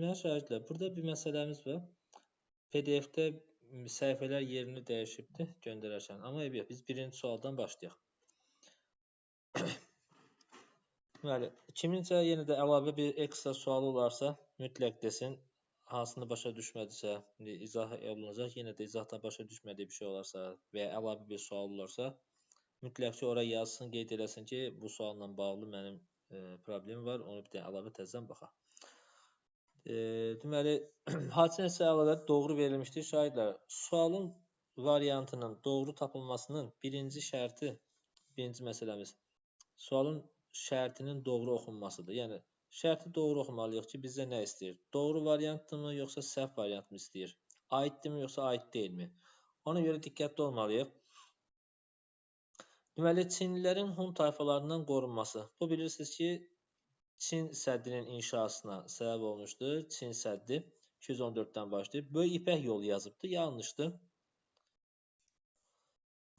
Deməli şagirdlər, burada bir məsələmiz var. PDF-də səhifələr yerini dəyişibdir göndərərkən. Amma yox, biz birinci sualdan başlayaq. Deməli, kiminsə yenə də əlavə bir ekstra sualı olarsa, mütləq desin. Hansını başa düşmədisə, izah olunacaq. Yenə də izahdan başa düşmədiyi bir şey olarsa və ya əlavə bir sual olarsa, mütləq ki, oraya yazsın, qeyd eləsin ki, bu sualla bağlı mənim problemim var. Onu bir də əlavə təzədən baxaq. Deməli, hadisə nəticələri doğru verilmişdir. Şahidlər, sualın variantının doğru tapılmasının birinci şərti, birinci məsələmiz, sualın şərtinin doğru oxunmasıdır. Yəni, şərti doğru oxumalıyıq ki, bizə nə istəyir? Doğru variantdırmı, yoxsa səhv variantmı istəyir? Aiddirmi, yoxsa aid deyilmi? Ona görə diqqətli olmalıyıq. Deməli, Çinlilərin Hun tayfalarından qorunması. Bu bilirsiniz ki, Çin səddinin inşasına səbəb olmuşdur. Çin səddi 214-dən başlayıb. Böyük İpək yolu yazıbdır. Yanlışdır.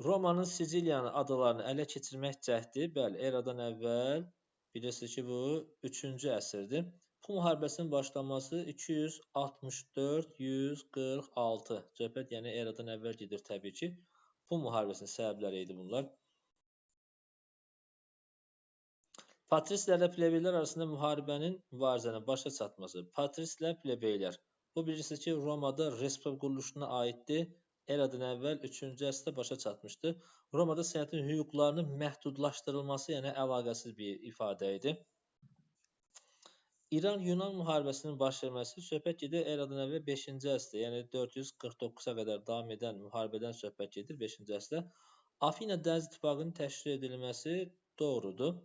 Romanın Siciliyanı adalarını ələ keçirmək cəhdi, bəli, eradan əvvəl bilirsiniz ki, bu 3-cü əsrdir. Pun müharibəsinin başlaması 264-146. Söhbət yəni eradan əvvəl gedir təbii ki. Pun müharibəsinin səbəbləri idi bunlar. Patrislərlə plebeylər arasında mübarizənin başa çatması. Patrislər, plebeylər. Bu bilirsiniz ki, Romada respublika quruluşuna aiddir. Eradan əvvəl 3-cü əsrdə başa çatmışdır. Romada sənətin hüquqlarının məhdudlaşdırılması, yəni əlaqəsiz bir ifadə idi. İran-Yunan müharibəsinin baş verməsi söhbət gedir eradan əvvəl 5-ci əsrdə, yəni 449-a qədər davam edən müharibədən söhbət gedir 5-ci əsrdə. Afina dəniz ittifaqının təşkil edilməsi doğrudur.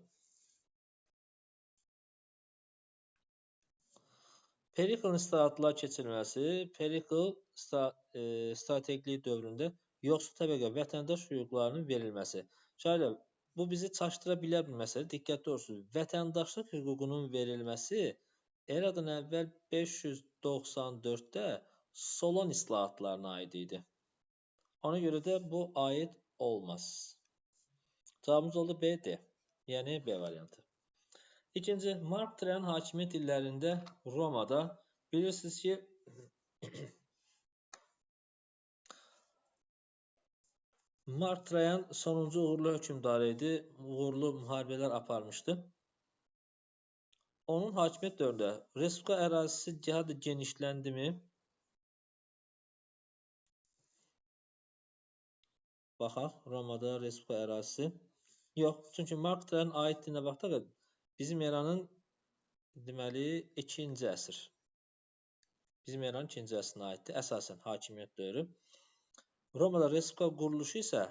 Periklin islahatlar keçirilməsi, Perikl strategik dövründə yoxsul təbəqə vətəndaş hüquqlarının verilməsi. Şahidlər, bu bizi çaşdıra bilər bir məsələ. Diqqətli olsunuz. Vətəndaşlıq hüququnun verilməsi eradan əvvəl 594-də Solon islahatlarına aid idi. Ona görə də bu aid olmaz. Cavabımız oldu B, D. Yəni B variantı. İkinci, Mark Trayan hakimiyyət illərində Romada bilirsiniz ki, Mark Trayan sonuncu uğurlu hökmdarı idi, uğurlu müharibələr aparmışdı. Onun hakimiyyət dövründə respublika ərazisi daha da genişləndi mi? Baxaq, Romada respublika ərazisi. Yox, çünki Mark Trayan aidliyinə baxdıq, bizim eranın deməli 2-ci əsr. Bizim eranın 2-ci əsrinə aiddir, əsasən hakimiyyət dövrü. Romada respublika quruluşu isə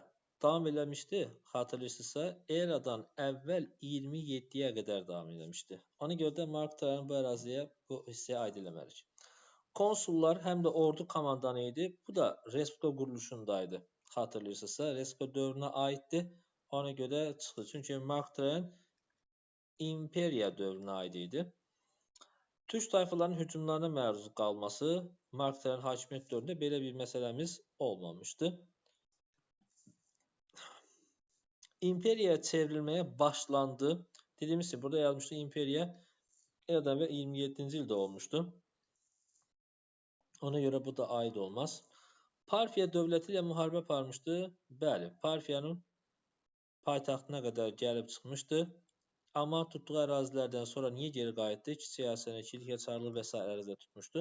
davam eləmişdi, xatırlayırsınızsa, eradan əvvəl 27-yə qədər davam eləmişdi. Ona görə də Mark Trayan bu əraziyə, bu hissəyə aid eləməliyik. Konsullar həm də ordu komandanı idi, bu da respublika quruluşundaydı. Xatırlayırsınızsa, respublika dövrünə aiddir. Ona görə çıxdı. Çünki Mark Trayan imperiya dövrünə aid idi. Türk tayfalarının hücumlarına məruz qalması Mark Trayan hakimiyyət dövründə belə bir məsələmiz olmamışdı. İmperiyaya çevrilməyə başlandı. Dediyimiz kimi, burada yazmışdı imperiya eradan əvvəl 27-ci ildə olmuşdu. Ona görə bu da aid olmaz. Parfiya dövləti ilə müharibə aparmışdı. Bəli, Parfiyanın paytaxtına qədər gəlib çıxmışdı. Amma tutduğu ərazilərdən sonra niyə geri qayıtdı? Kiçik Asiyani, Kilikya, Çarlı və s. ərazidə tutmuşdu.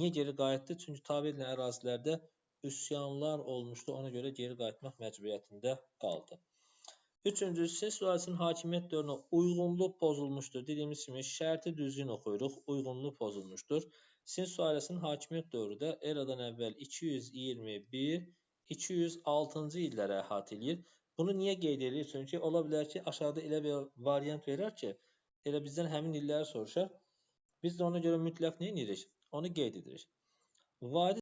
Niyə geri qayıtdı? Çünki tabe edilən ərazilərdə üsyanlar olmuşdu. Ona görə geri qayıtmaq məcburiyyətində qaldı. Üçüncü, Sin sülaləsinin hakimiyyət dövrünə uyğunluq pozulmuşdur. Dediyimiz kimi, şərti düzgün oxuyuruq. Uyğunluq pozulmuşdur. Sin sülaləsinin hakimiyyət dövrü də eradan əvvəl 221-206-cı illərə əhatə edir. Bunu niyə qeyd edirik? Çünki ola bilər ki, aşağıda elə bir variant verər ki, elə bizdən həmin illəri soruşar. Biz də ona görə mütləq nə edirik? Onu qeyd edirik. Vadi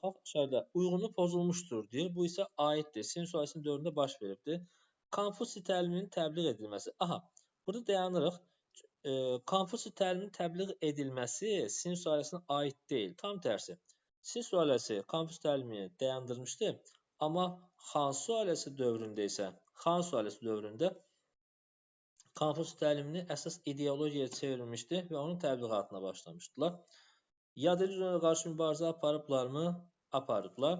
aşağıda uyğunluq pozulmuşdur deyir. Bu isə aiddir. Sin sülaləsinin dövründə baş veribdir. Konfusi təliminin təbliğ edilməsi. Aha, burada dayanırıq. Konfusi təliminin təbliğ edilməsi Sin sülaləsinə aid deyil. Tam tərsi. Sin sülaləsi Konfusi təlimini dayandırmışdı. Amma Xan sülaləsi dövründə isə Konfus təlimini əsas ideologiyaya çevrilmişdi və onun təbliğatına başlamışdılar. Yad el üzrə qarşı mübarizə aparıblarmı? Aparıblar.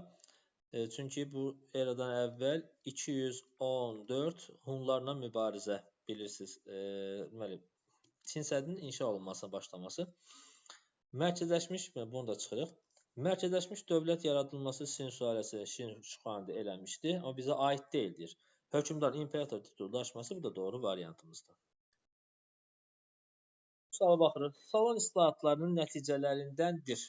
Çünki bu eradan əvvəl 214 Hunlarla mübarizə bilirsiniz. Deməli, Çin sədinin inşa olunmasına başlaması. Mərkəzləşmiş, bunu da çıxırıq. Mərkəzləşmiş dövlət yaradılması Sin sülaləsi Şin Şuxandi eləmişdi. Amma bizə aid deyildir. Hökmdar imperator titulu daşıması bu da doğru variantımızdır. Suala baxırıq. Salon islahatlarının nəticələrindəndir.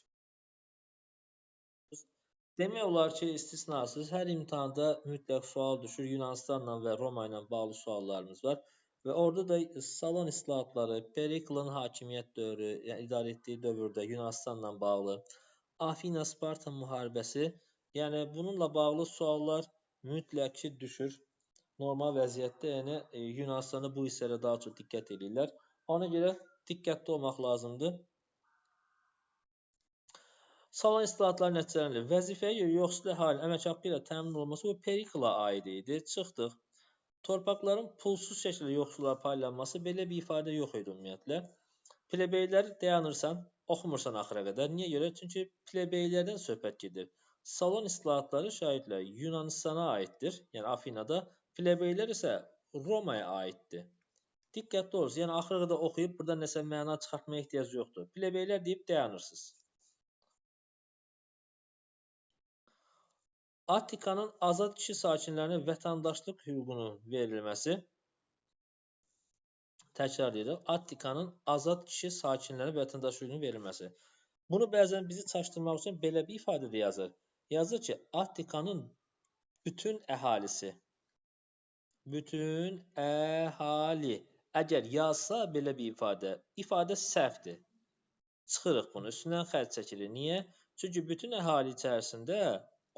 Demək olar ki, istisnasız hər imtahanda mütləq sual düşür. Yunanistanla və Roma ilə bağlı suallarımız var. Və orada da salon islahatları, Periklın hakimiyyət dövrü, yəni idarə etdiyi dövrdə Yunanistanla bağlı, Afina-Sparta müharibəsi, yəni bununla bağlı suallar mütləq ki düşür. Normal vəziyyətdə, yəni Yunanistanda bu hissələrə daha çox diqqət edirlər. Ona görə diqqətli olmaq lazımdır. Salon islahatları nəticələnir. Vəzifəyə görə yoxsul əhalinin əmək haqqı ilə təmin olunması bu Perikla aid idi. Çıxdıq. Torpaqların pulsuz şəkildə yoxsullara paylanması, belə bir ifadə yox idi ümumiyyətlə. Plebeylər dayanırsan, oxumursan axıra qədər. Niyə görə? Çünki plebeylərdən söhbət gedir. Salon islahatları şahidlər Yunanistana aiddir, yəni Afinada. Plebeylər isə Romaya aiddir. Diqqətli oluruz. Yəni axıra qədər oxuyub burada nəsə məna çıxartmaya ehtiyac yoxdur. Plebeylər deyib dayanırsınız. Attikanın azad kişi sakinlərinə vətəndaşlıq hüququnun verilməsi. Təkrar edirəm. Attikanın azad kişi sakinlərinə vətəndaşlıq hüququnun verilməsi. Bunu bəzən bizi çaşdırmaq üçün belə bir ifadə də yazır. Yazır ki, Attikanın bütün əhalisi. Bütün əhali. Əgər yazsa belə bir ifadə səhvdir. Çıxırıq bunu, üstündən xətt çəkilir. Niyə? Çünki bütün əhali içərisində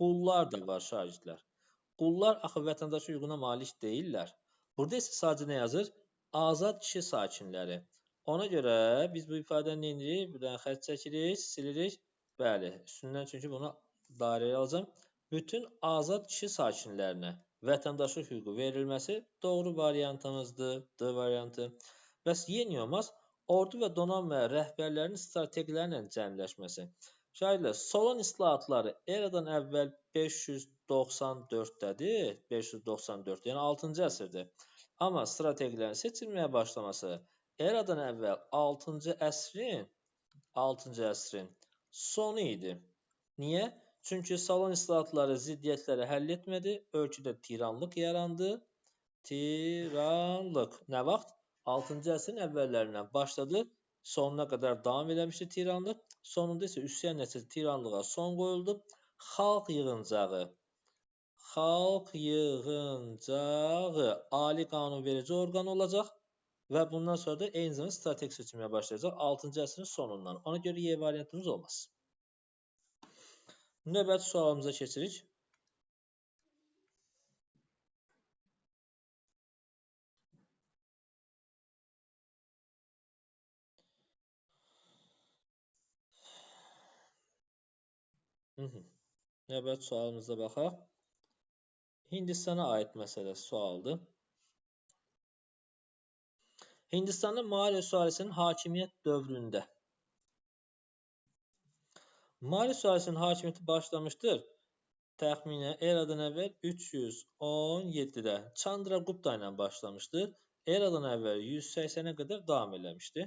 qullar da var şagirdlər. Qullar axı vətəndaş hüququna malik deyillər. Burada isə sadəcə nə yazır? Azad kişi sakinləri. Ona görə biz bu ifadəni nə edirik? Buradan xətt çəkirik, silirik. Bəli, üstündən çünki bunu dairəyə alacağım. Bütün azad kişi sakinlərinə vətəndaşlıq hüququ verilməsi doğru variantımızdır. D variantı. Bəs yenə olmaz. Ordu və donanma rəhbərlərinin strategiyalarla cəmləşməsi. Şahidlər, Solon islahatları eradan əvvəl 594-dədir. 594, yəni 6-cı əsrdir. Amma strategilərin seçilməyə başlaması eradan əvvəl 6-cı əsrin sonu idi. Niyə? Çünki Solon islahatları ziddiyyətləri həll etmədi. Ölkədə tiranlıq yarandı. Tiranlıq. Nə vaxt? 6-cı əsrin əvvəllərindən başladı. Sonuna qədər davam eləmişdi tiranlıq. Sonunda isə üsyan nəticəsində tiranlığa son qoyuldu. Xalq yığıncağı ali qanunverici orqan olacaq və bundan sonra da eyni zamanda strateji seçilməyə başlayacaq 6-cı əsrin sonundan. Ona görə Y variantımız olmaz. Növbəti sualımıza keçirik. Növbəti sualımıza baxaq. Hindistana aid məsələ sualdır. Hindistanın Maurya sülaləsinin hakimiyyət dövründə. Maurya sülaləsinin hakimiyyəti başlamışdır. Təxminən eradan əvvəl 317-də Chandragupta ilə başlamışdır. Eradan əvvəl 180-ə qədər davam eləmişdir.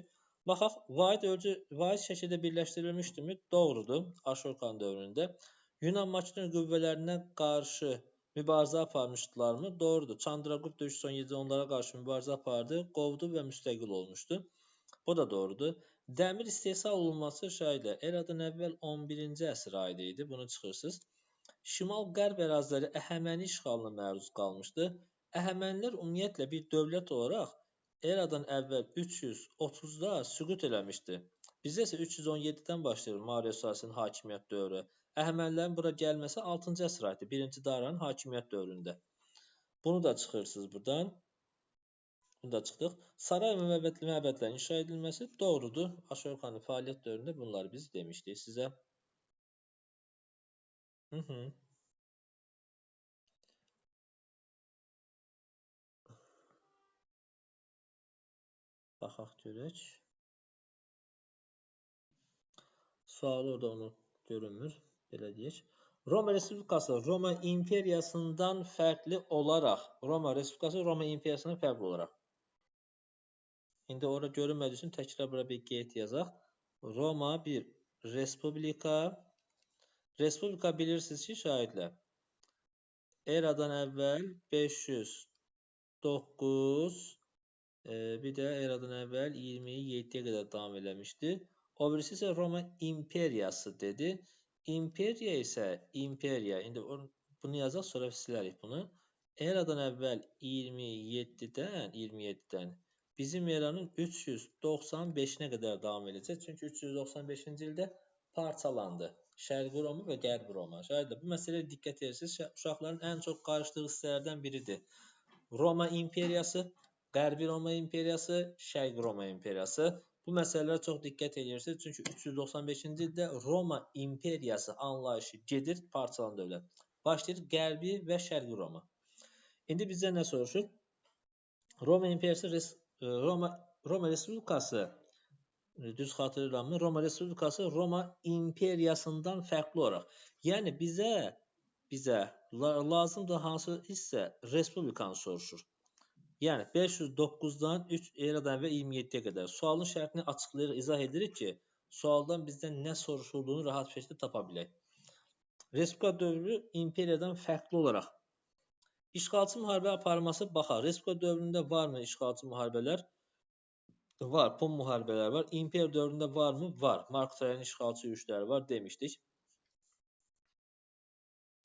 Baxaq, vahid şəkildə birləşdirilmişdirmi? Doğrudur, Aşokan dövründə. Yunan-Makedon qüvvələrinə qarşı mübarizə aparmışdılarmı? Doğrudur. Chandragupta 317-də onlara qarşı mübarizə apardı, qovdu və müstəqil olmuşdu. Bu da doğrudur. Dəmir istehsal olunması şahidlər eradan əvvəl 11-ci əsr aid idi. Bunu çıxırsınız. Şimal-qərb əraziləri Əhəməni işğalına məruz qalmışdı. Əhəmənilər ümumiyyətlə bir dövlət olaraq eradan əvvəl 330-da süqut eləmişdi. Bizdə isə 317-dən başlayır Maurya sülaləsinin hakimiyyət dövrü. Əhəmənilərin bura gəlməsi 6-cı əsr aiddir. 1-ci Daranın hakimiyyət dövründə. Bunu da çıxırsınız buradan. Bunu da çıxdıq. Saray və məbədlərin inşa edilməsi doğrudur. Aşokanın fəaliyyət dövründə bunları biz demişdik sizə. Baxaq görək. Sual orada onu görünmür. Belə deyək. Roma Respublikası Roma İmperiyasından fərqli olaraq. Roma Respublikası Roma İmperiyasından fərqli olaraq. İndi orada görünmədiyi üçün təkrar bura bir qeyd yazaq. Roma bir Respublika. Respublika bilirsiniz ki şahidlər. Eradan əvvəl 509, bir də eradan əvvəl 27-yə qədər davam eləmişdi. O birisi isə Roma İmperiyası dedi. İmperiya isə imperiya. İndi bunu yazaq, sonra silərik bunu. Eradan əvvəl 27-dən bizim eranın 395-nə qədər davam edəcək. Çünki 395-ci ildə parçalandı. Şərqi Roma və Qərbi Roma. Şahidlər, bu məsələyə diqqət edirsiniz. Uşaqların ən çox qarışdığı hissələrdən biridir. Roma İmperiyası, Qərbi Roma İmperiyası, Şərqi Roma İmperiyası. Bu məsələlərə çox diqqət edirsiniz. Çünki 395-ci ildə Roma İmperiyası anlayışı gedir, parçalan dövlət. Başlayır Qərbi və Şərqi Roma. İndi bizə nə soruşur? Roma İmperiyası, Roma Respublikası, düz xatırlayıram, Roma Respublikası Roma İmperiyasından fərqli olaraq. Yəni bizə lazımdır hansı hissə Respublikanı soruşur. Yəni 509-dan 3 eradan və 27-yə qədər. Sualın şərtini açıqlayırıq, izah edirik ki, sualdan bizdən nə soruşulduğunu rahat bir şəkildə tapa bilək. Respublika dövrü imperiyadan fərqli olaraq. İşğalçı müharibə aparılması baxaq. Respublika dövründə varmı işğalçı müharibələr? Var, pun müharibələr var. İmperiya dövründə varmı? Var. Mark Twain'in işğalçı yürüşləri var demişdik.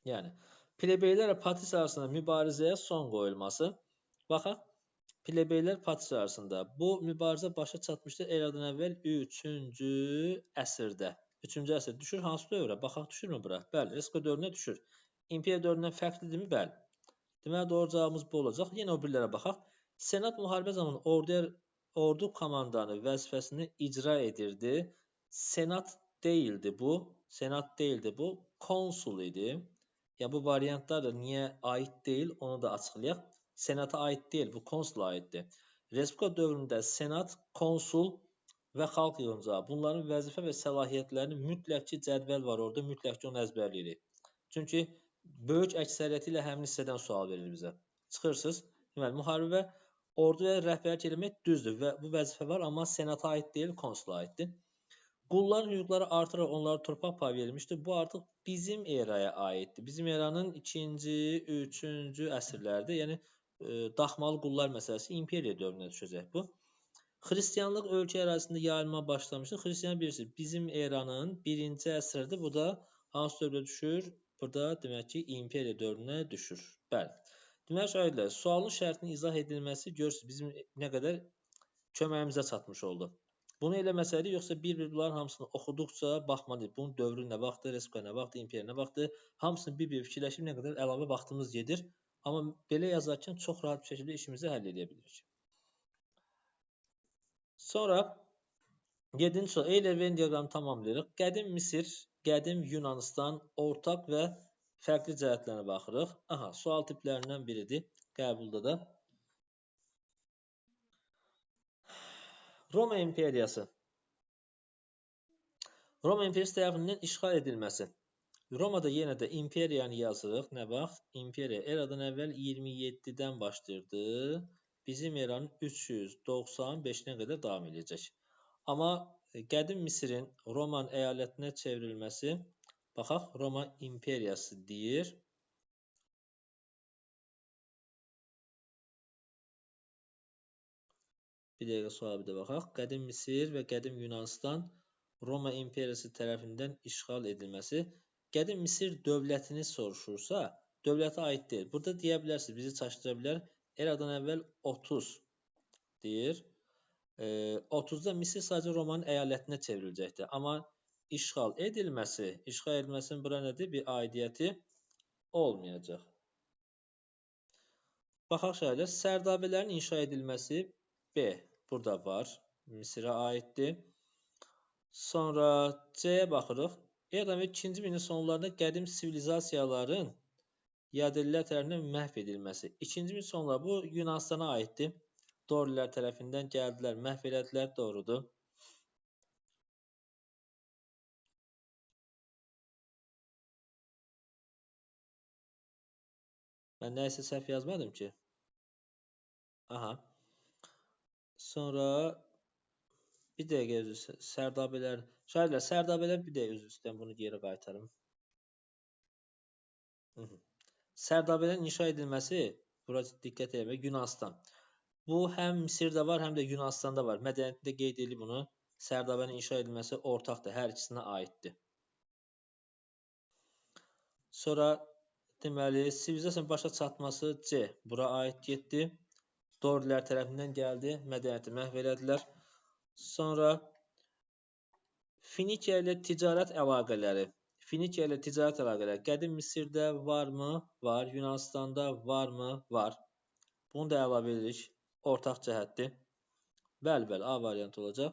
Yəni, plebeylərlə patrisiya arasında mübarizəyə son qoyulması. Baxaq, plebeylər patrisiya arasında. Bu mübarizə başa çatmışdır eradan əvvəl 3-cü əsrdə. 3-cü əsr düşür hansı dövrə? Baxaq, düşürmü bura? Bəli, Respublika dövrünə düşür. İmperiya dövründən fərqlidirmi? Bəli. Deməli, doğru cavabımız bu olacaq. Yenə o birlərə baxaq. Senat müharibə zamanı ordu komandanı vəzifəsini icra edirdi. Senat deyildi bu. Senat deyildi bu. Konsul idi. Yəni, bu variantlar da niyə aid deyil, onu da açıqlayaq. Senata aid deyil, bu konsula aiddir. Respublika dövründə senat, konsul və xalq yığıncağı. Bunların vəzifə və səlahiyyətlərinin mütləq ki, cədvəl var orada, mütləq ki, onu əzbərləyirik. Çünki böyük əksəriyyəti ilə həmin hissədən sual verilir bizə. Çıxırsınız. Deməli, müharibə orduya rəhbərlik etmək düzdür və bu vəzifə var, amma senata aid deyil, konsula aiddir. Qulların hüquqları artıraraq onlara torpaq payı verilmişdir. Bu artıq bizim eraya aiddir. Bizim eranın 2-ci, 3-cü əsrlərdə, yəni daxmalı qullar məsələsi imperiya dövrünə düşəcək bu. Xristianlıq ölkə ərazisində yayılma başlamışdır. Xristian birisi bizim eranın 1-ci əsrdə, bu da hansı dövrə düşür? Burada demək ki, imperiya dövrünə düşür. Bəli. Demək şahidlər, sualın şərtinin izah edilməsi görürsünüz bizim nə qədər köməyimizə çatmış oldu. Bunu eləməsəydik, yoxsa bir-bir bunların hamısını oxuduqca baxmalıyıq. Bunun dövrü nə vaxtdır, respublika nə vaxtdır, imperiya nə vaxtdır, hamısını bir-bir fikirləşib nə qədər əlavə vaxtımız gedir. Amma belə yazarkən çox rahat bir şəkildə işimizi həll edə bilirik. Sonra 7-ci sual, Euler-Venn diaqramını tamamlayırıq. Qədim Misir, qədim Yunanistan ortaq və fərqli cəhətlərinə baxırıq. Aha, sual tiplərindən biridir. Qəbulda da. Roma İmperiyası. Roma İmperiyası tərəfindən işğal edilməsi. Romada yenə də imperiyanı yazırıq. Nə vaxt? İmperiya eradan əvvəl 27-dən başlayırdı. Bizim eranın 395-nə qədər davam edəcək. Amma qədim Misirin Roman əyalətinə çevrilməsi, baxaq, Roma İmperiyası deyir. Bir dəqiqə suala bir də baxaq. Qədim Misir və qədim Yunanistan Roma İmperiyası tərəfindən işğal edilməsi. Qədim Misir dövlətini soruşursa, dövlətə aid deyil. Burada deyə bilərsiniz, bizi çaşdıra bilər. Eradan əvvəl 30 deyir. 30-da Misir sadəcə Romanın əyalətinə çevriləcəkdir. Amma işğal edilməsinin bura nədir? Bir aidiyyəti olmayacaq. Baxaq şəhərlər, sərdabələrin inşa edilməsi B. Burada var. Misirə aiddir. Sonra C-yə baxırıq. Eradan 2-ci minilliyin sonlarında qədim sivilizasiyaların yadelilər tərəfindən məhv edilməsi. 2-ci min sonları bu Yunanistana aiddir. Dorilər tərəfindən gəldilər, məhv elədilər, doğrudur. Mən nəysə səhv yazmadım ki. Aha. Sonra bir dəqiqə özü Sərdabələr, şahidlər Sərdabələr bir dəqiqə özü üstdən bunu geri qaytarım. Sərdabələrin inşa edilməsi, burası diqqət edin, Yunanıstan. Bu həm Misirdə var, həm də Yunanıstanda var. Mədəniyyətində qeyd edilib bunu. Sərdabənin inşa edilməsi ortaqdır, hər ikisinə aiddir. Sonra deməli, sivilizasiyanın başa çatması C, bura aid getdi. Dorilər tərəfindən gəldi, mədəniyyəti məhv elədilər. Sonra Finikiya ilə ticarət əlaqələri. Finikiya ilə ticarət əlaqələri qədim Misirdə varmı? Var. Yunanıstanda varmı? Var. Bunu da əlavə edirik. Ortaq cəhətdir. Bəli, A variantı olacaq.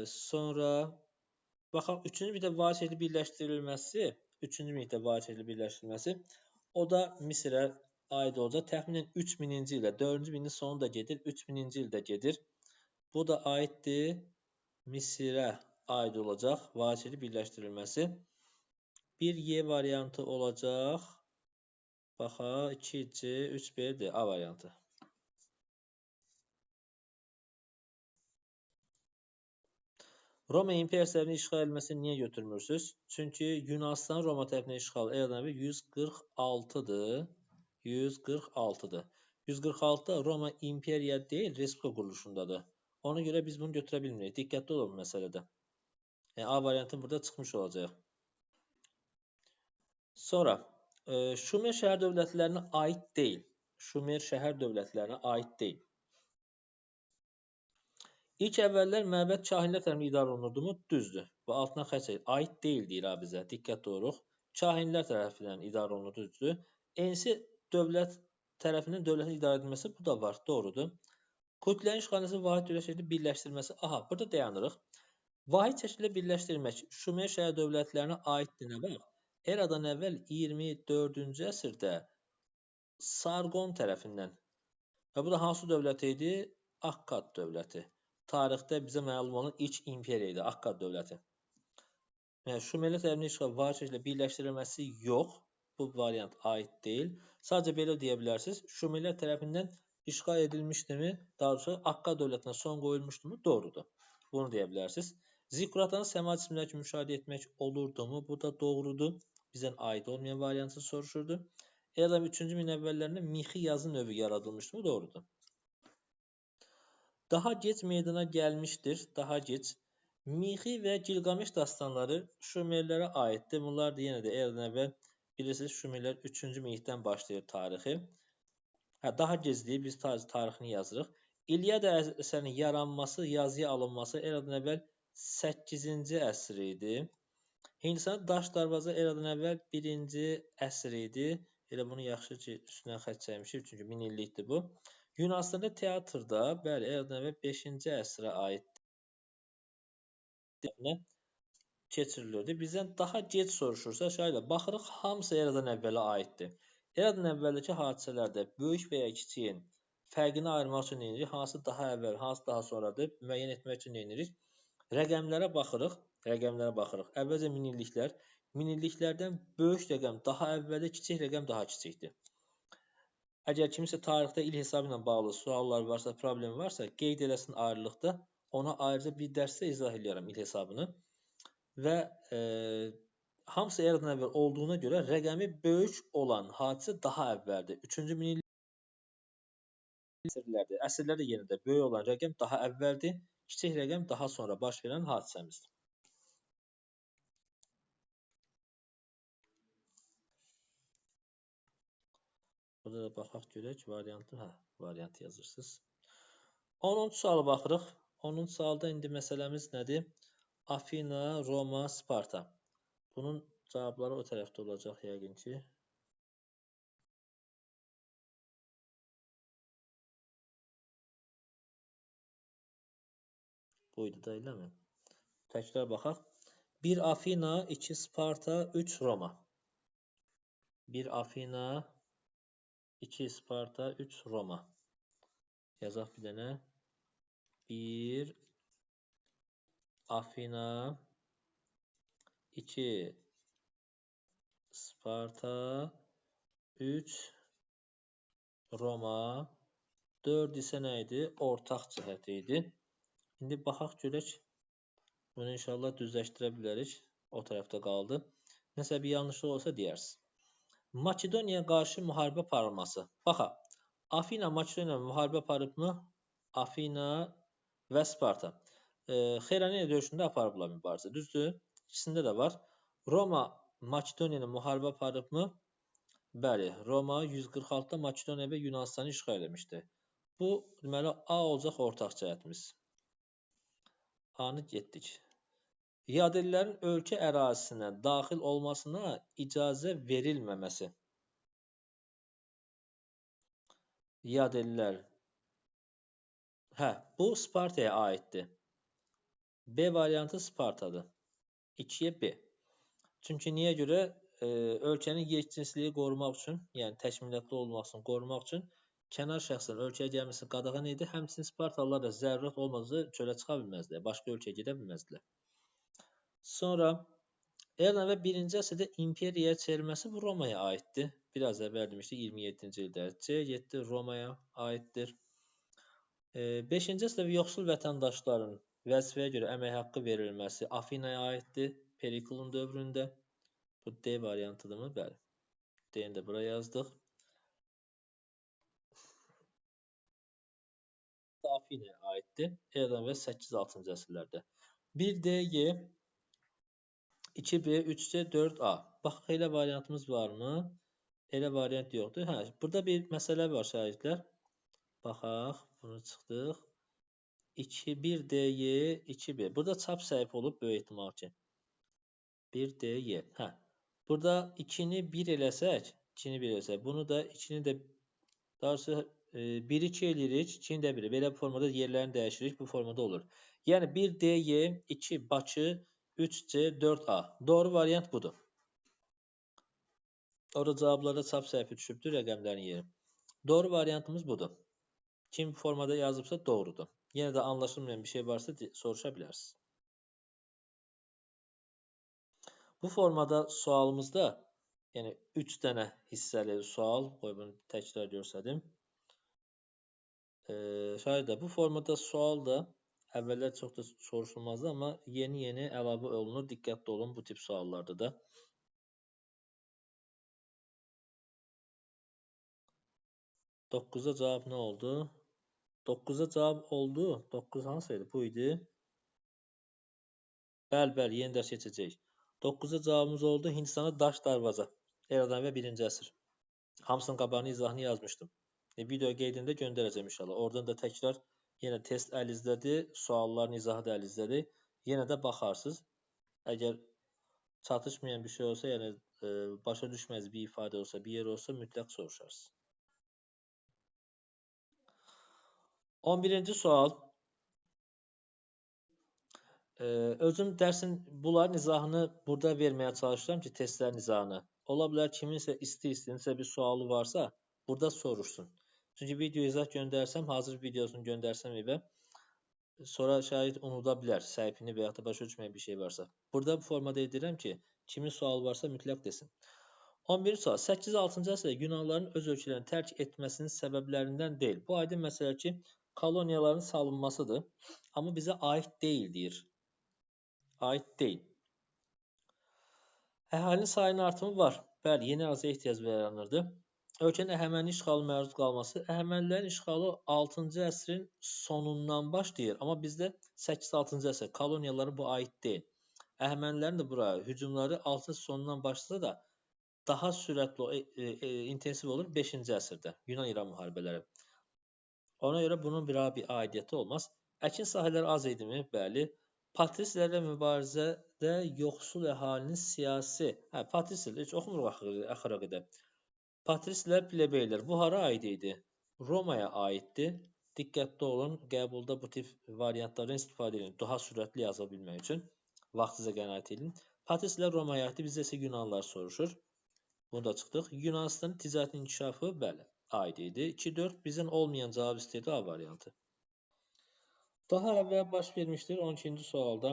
Sonra baxaq, üçüncü bir də vahid şəkli birləşdirilməsi. Üçüncü bir də vahid şəkli birləşdirilməsi. O da Misirə aid olacaq. Təxminən 3000-ci ildə, 4-cü minin sonu da gedir, 3000-ci ildə gedir. Bu da aiddir Misirə aid olacaq vahid şəkli birləşdirilməsi. Bir Y variantı olacaq. Baxaq, 2C, 3B, A variantı. Roma İmperiyası tərəfindən işğal edilməsini niyə götürmürsünüz? Çünki Yunanıstan Roma tərəfindən işğal edilməsi 146-dır. 146-dır. 146-da Roma İmperiya deyil, Respublika quruluşundadır. Ona görə biz bunu götürə bilmirik. Diqqətli olun bu məsələdə. Yəni, A variantı burada çıxmış olacaq. Sonra, Şumer şəhər dövlətlərinə aid deyil. Şumer şəhər dövlətlərinə aid deyil. İlk əvvəllər məbəd kahinlər tərəfindən idarə olunurdu mu? Düzdür. Bu altına xətt çəkir. Aid deyil deyir ha bizə. Diqqət doğruq. Kahinlər tərəfindən idarə olunurdu, düzdür. Ensi dövlət tərəfindən dövlətin idarə edilməsi bu da var. Doğrudur. Kultlərin işğalının vahid dövlət şəkli birləşdirilməsi. Aha, burada dayanırıq. Vahid şəkildə birləşdirilmək Şumer şəhər dövlətlərinə aiddir. Nə var? Eradan əvvəl 24-cü əsrdə Sargon tərəfindən. Və bu da hansı dövlət idi? Akkad dövləti. Tarixdə bizə məlum olan ilk imperiya idi, Akkad dövləti. Yəni, Şumerlər tərəfindən işğal vahid şəkildə birləşdirilməsi yox. Bu variant aid deyil. Sadəcə belə deyə bilərsiniz. Şumerlər tərəfindən işğal edilmişdimi? Daha doğrusu Akkad dövlətinə son qoyulmuşdumu? Doğrudur. Bunu deyə bilərsiniz. Zikkuratların səma cisimləri kimi müşahidə etmək olurdumu? Bu da doğrudur. Bizdən aid olmayan variantı soruşurdu. Eradan 3-cü min əvvəllərində mixi yazı növü yaradılmışdımı? Doğrudur. Daha gec meydana gəlmişdir. Daha gec. Mixi və Gilgameş dastanları Şumerlərə aiddir. Bunlar da yenə də eradan əvvəl bilirsiniz, Şumerlər 3-cü minlikdən başlayır tarixi. Daha gec deyil, biz tarixini yazırıq. İlyada əsərinin yaranması, yazıya alınması eradan əvvəl 8-ci əsr idi. Hindistanda daş darvaza eradan əvvəl 1-ci əsr idi. Elə bunu yaxşı ki, üstünə xətt çəkmişik, çünki 1000 illikdir bu. Yunanıstanda teatrda, bəli, eradan əvvəl 5-ci əsrə aid keçirilirdi. Bizdən daha gec soruşursa, şahidlər, baxırıq, hamısı eradan əvvələ aiddir. Eradan əvvəldəki hadisələrdə böyük və ya kiçiyin fərqini ayırmaq üçün neyinirik? Hansı daha əvvəl, hansı daha sonradır? Müəyyən etmək üçün neyinirik? Rəqəmlərə baxırıq. Əvvəlcə minilliklər. Minilliklərdən böyük rəqəm daha əvvəldə, kiçik rəqəm daha kiçikdir. Əgər kimisə tarixdə il hesabı ilə bağlı suallar varsa, problem varsa, qeyd eləsin ayrılıqda. Ona ayrıca bir dərsdə izah edərəm il hesabını. Və hamısı eradan əvvəl olduğuna görə rəqəmi böyük olan hadisə daha əvvəldir. 3-cü minillik əsrlərdir. Əsrlərdə yenə də böyük olan rəqəm daha əvvəldir. Kiçik rəqəm daha sonra baş verən hadisəmizdir. Burada da baxaq görək variantı. Variant yazırsınız. 10-cu suala baxırıq. 10-cu sualda indi məsələmiz nədir? Afina, Roma, Sparta. Bunun cavabları o tərəfdə olacaq yəqin ki. Buydu da eləmi? Təkrar baxaq. 1 Afina, 2 Sparta, 3 Roma. 1 Afina, 2 Sparta, 3 Roma. Yazaq bir dənə. 1 Afina, 2 Sparta, 3 Roma, 4 isə nə idi? Ortaq cəhət idi. İndi baxaq görək. Bunu inşallah düzləşdirə bilərik. O tərəfdə qaldı. Nəsə bir yanlışlıq olsa deyərsiniz. Makedoniyaya qarşı müharibə aparılması. Baxa, Afina Makedoniya müharibə aparıbmı? Afina və Sparta. Xeronea döyüşündə aparıblar mübarizə. Düzdür? İkisində də var. Roma Makedoniyaya müharibə aparıbmı? Bəli, Roma 146-da Makedoniya və Yunanistanı işğal etmişdi. Bu, deməli, A olacaq ortaq cəhətimiz. A-nı getdik. Yadellilərin ölkə ərazisinə daxil olmasına icazə verilməməsi. Yadellilər. Bu Spartaya aiddir. B variantı Spartadır. 2-yə B. Çünki niyə görə? Ölkənin yekcinsliyi qorumaq üçün, yəni təkmilətli olmasını qorumaq üçün kənar şəxslərin ölkəyə gəlməsi qadağan idi. Həmçinin Spartalılar da zərurət olmadığı çölə çıxa bilməzdilər. Başqa ölkəyə gedə bilməzdilər. Sonra Eradan və 1-ci əsrdə imperiyaya çevrilməsi bu Romaya aiddir. Biraz əvvəl demişdik 27-ci ildə. C7 Romaya aiddir. 5-ci əsrdə yoxsul vətəndaşların vəzifəyə görə əmək haqqı verilməsi Afinaya aiddir. Periklun dövründə. Bu D variantıdırmı? Bəli. D-ni də bura yazdıq. Afinaya aiddir. Eradan və 8-6-cı əsrlərdə. 1D-Y 2B, 3C, 4A. Baxaq, elə variantımız varmı? Elə variant yoxdur. Burada bir məsələ var şagirdlər. Baxaq, bunu çıxdıq. 1DY, 2B. Burada çap səhv olub böyük ehtimal ki. 1DY. Burada 2-ni 1 eləsək, 2-ni 1 eləsək, bunu da 2-ni də daha sonra 1-i 2 eləyirik, 2-ni də 1. Belə bu formada yerlərini dəyişirik, bu formada olur. Yəni 1DY, 2 Bakı, 3C, 4A. Doğru variant budur. Orada cavablarda çap səhvi düşübdür, rəqəmlərin yeri. Doğru variantımız budur. Kim bu formada yazıbsa doğrudur. Yenə də anlaşılmayan bir şey varsa soruşa bilərsiniz. Bu formada sualımızda, yəni 3 dənə hissəli sual, qoy bunu təkrar görsədim. Şahidə, bu formada sual da əvvəllər çox da soruşulmazdı, amma yeni əlavə olunur. Diqqətli olun bu tip suallarda da. 9-a cavab nə oldu? 9-a cavab oldu. 9 hansıydı? Bu idi. Bəli, yeni dərs keçəcək. 9-a cavabımız oldu. Hindistana daş darvaza. Eradan və 1-ci əsr. Hamısının qabağını izahını yazmışdım. Video qeydində göndərəcəm inşallah. Oradan da təkrar yenə test əlizdədir. Sualların izahı da əlizdədir. Yenə də baxarsınız. Əgər çatışmayan bir şey olsa, yəni başa düşməz bir ifadə olsa, bir yer olsa mütləq soruşarsınız. 11-ci sual. Özüm dərsin bunların izahını burada verməyə çalışıram ki, testlərin izahını. Ola bilər kiminsə istəyirsə bir sualı varsa, burada soruşsun. Çünki video izah göndərsəm, hazır videosunu göndərsəm evə, sonra şahid unuda bilər, səhvini və ya da başa düşməyən bir şey varsa. Burada bu formada edirəm ki, kimin sualı varsa mütləq desin. 11-ci sual. 8-6-cı əsrdə Yunanlıların öz ölkələrini tərk etməsinin səbəblərindən deyil. Bu aydın məsələ ki, koloniyaların salınmasıdır. Amma bizə aid deyil deyir. Aid deyil. Əhalinin sayının artımı var. Bəli, yeni əraziyə ehtiyac yaranırdı. Ölkənin Əhəməni işğalı məruz qalması. Əhəmənilərin işğalı 6-cı əsrin sonundan başlayır. Amma bizdə 8-6-cı əsr koloniyaları bu aid deyil. Əhəmənilərin də buraya hücumları 6-cı sonundan başlasa da daha sürətli, intensiv olur 5-ci əsrdə. Yunan-İran müharibələri. Ona görə bunun bir aidiyyəti olmaz. Əkin sahələri az idimi? Bəli. Patrislərlə mübarizədə yoxsul əhalinin siyasi... Patrislər, heç oxumuruq axıra qədər. Patrislər, plebeylər. Bu hara aid idi? Romaya aiddir. Diqqətli olun, qəbulda bu tip variantlardan istifadə edin. Daha sürətli yaza bilmək üçün. Vaxtınıza qənaət edin. Patrislər Romaya aiddir. Bizdə isə Yunanlılar soruşur. Bunu da çıxdıq. Yunanistanın ticarətin inkişafı, bəli. aid idi. 2-4 bizden olmayan cavab istəyirdi A variantı. Daha əvvəl baş vermişdir 12-ci sualda.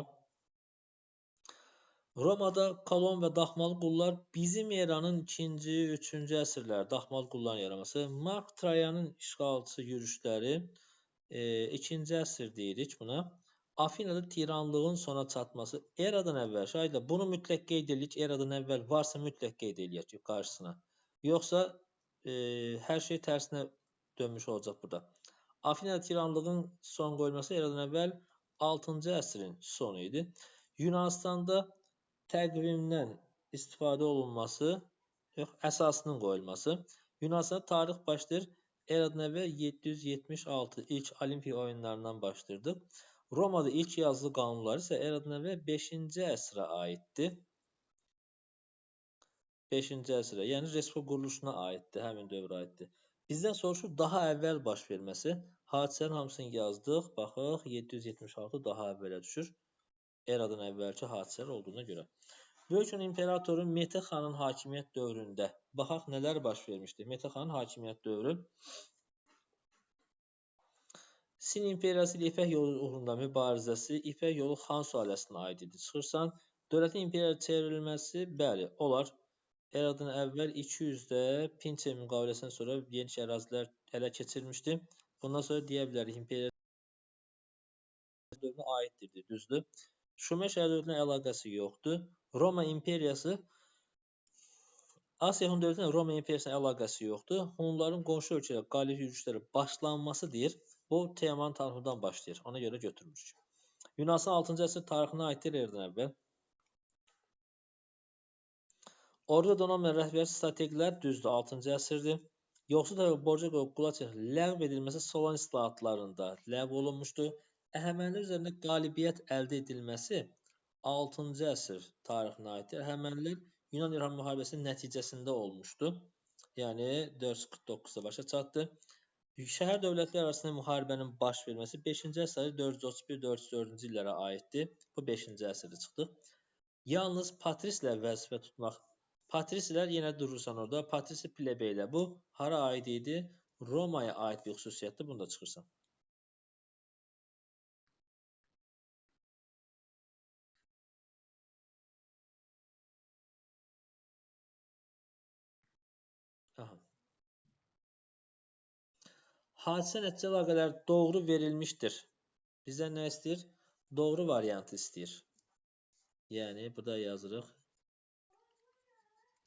Romada kolon və daxmalı qullar bizim eranın 2-ci, 3-cü əsrlər daxmalı qulların yaranması. Mark Trayanın işğalçı yürüşləri 2-ci əsr deyirik buna. Afinada tiranlığın sona çatması eradan əvvəl. Şahidlər, bunu mütləq qeyd edirik. Eradan əvvəl varsa mütləq qeyd edək qarşısına. Yoxsa hər şey tərsinə dönmüş olacaq burada. Afinada tiranlığın son qoyulması eradan əvvəl 6-cı əsrin sonu idi. Yunanistanda təqvimdən istifadə olunması, yox, əsasının qoyulması. Yunanistanda tarix başlayır. Eradan əvvəl 776 ilk Olimpiya oyunlarından başlayırdıq. Romada ilk yazılı qanunları isə eradan əvvəl 5-ci əsrə aiddir. 5-ci əsrə, yəni respublika quruluşuna aiddir, həmin dövrə aiddir. Bizdən soruşur daha əvvəl baş verməsi. Hadisələrin hamısını yazdıq. Baxıq, 776 daha əvvələ düşür. Eradan əvvəlki hadisələr olduğuna görə. Böyük Hun İmperatoru Metexanın hakimiyyət dövründə baxaq nələr baş vermişdir. Metexanın hakimiyyət dövrü Sin imperiyası ilə İpək yolu uğrunda mübarizəsi İpək yolu xan sülaləsinə aid idi. Çıxırsan, dövlətin imperiyaya çevrilməsi, bəli, olar. Eradan əvvəl 200-də Pinçe müqaviləsindən sonra geniş ərazilər ələ keçirmişdi. Bundan sonra deyə bilərik, imperiya dövrünə aiddir, düzdür. Şumer şəhər dövlətinə əlaqəsi yoxdur. Roma imperiyası Asiya Hun dövlətinə Roma imperiyasına əlaqəsi yoxdur. Hunların qonşu ölkələrə qalib yürüşləri başlanması deyir. Bu Teoman tarixindən başlayır. Ona görə götürmüşük. Yunanistan 6-cı əsr tarixinə aiddir eradan əvvəl. Orada donanma rəhbər strategilər düzdür 6-cı əsrdir. Yoxsul tərəfi borca qoyub qula çəkib ləğv edilməsi Solon islahatlarında ləğv olunmuşdur. Əhəmənilər üzərində qalibiyyət əldə edilməsi 6-cı əsr tarixinə aiddir. Əhəmənilər Yunan-İran müharibəsinin nəticəsində olmuşdu. Yəni 449-da başa çatdı. Şəhər dövlətləri arasında müharibənin baş verməsi 5-ci əsr 431-404-cü illərə aiddir. Bu 5-ci əsrdə çıxdı. Yalnız patrislər vəzifə tutmaq. Patrislər yenə durursan orada. Patrisi plebeylə. Bu hara aid idi? Romaya aid bir xüsusiyyətdir. Bunu da çıxırsan. Aha. Hadisə nəticə əlaqələr doğru verilmişdir. Bizdən nə istəyir? Doğru variantı istəyir. Yəni, burada yazırıq.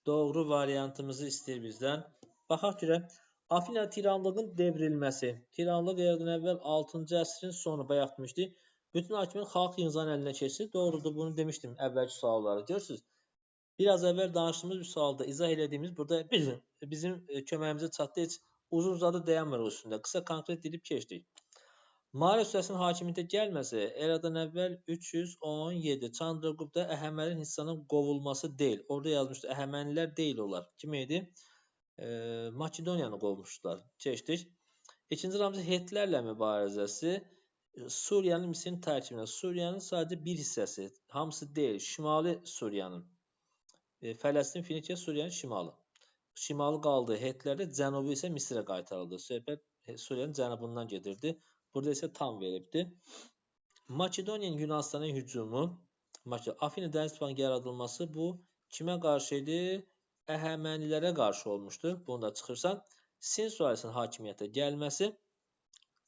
Doğru variantımızı istəyir bizdən. Baxaq görək. Afina tiranlığın devrilməsi. Tiranlıq eradan əvvəl 6-cı əsrin sonu bayaq demişdik. Bütün hakimiyyət xalq yığınlarının əlinə keçdi. Doğrudur, bunu demişdim əvvəlki sualları. Görürsünüz? Biraz əvvəl danışdığımız bir sualda izah elədiyimiz burada bizim köməyimizə çatdı. Heç uzun-uzadı dayanmırıq üstündə. Qısa konkret edib keçdik. Mare sülaləsinin hakimiyyətə gəlməsi eradan əvvəl 317 Chandragupta Əhəməninin Hindistanın qovulması deyil. Orada yazmışdı. Əhəmənilər deyil onlar. Kim idi? Makedoniyanı qovmuşdular. Keçdik. İkinci Ramzi Hetlərlə mübarizəsi Suriyanın Misirin tərkibində. Suriyanın sadəcə bir hissəsi. Hamısı deyil. Şimali Suriyanın. Fələstin, Finikiya, Suriyanın şimalı. Şimalı qaldı Hetlərdə, cənubu isə Misirə qaytarıldı. Söhbət Suriyanın cənubundan gedirdi. Burada isə tam veribdi. Makedoniyanın Yunanistana hücumu, Afina dəniz planının yaradılması bu kimə qarşı idi? Əhəmənilərə qarşı olmuşdu. Bunu da çıxırsan. Sin sülaləsinin hakimiyyətə gəlməsi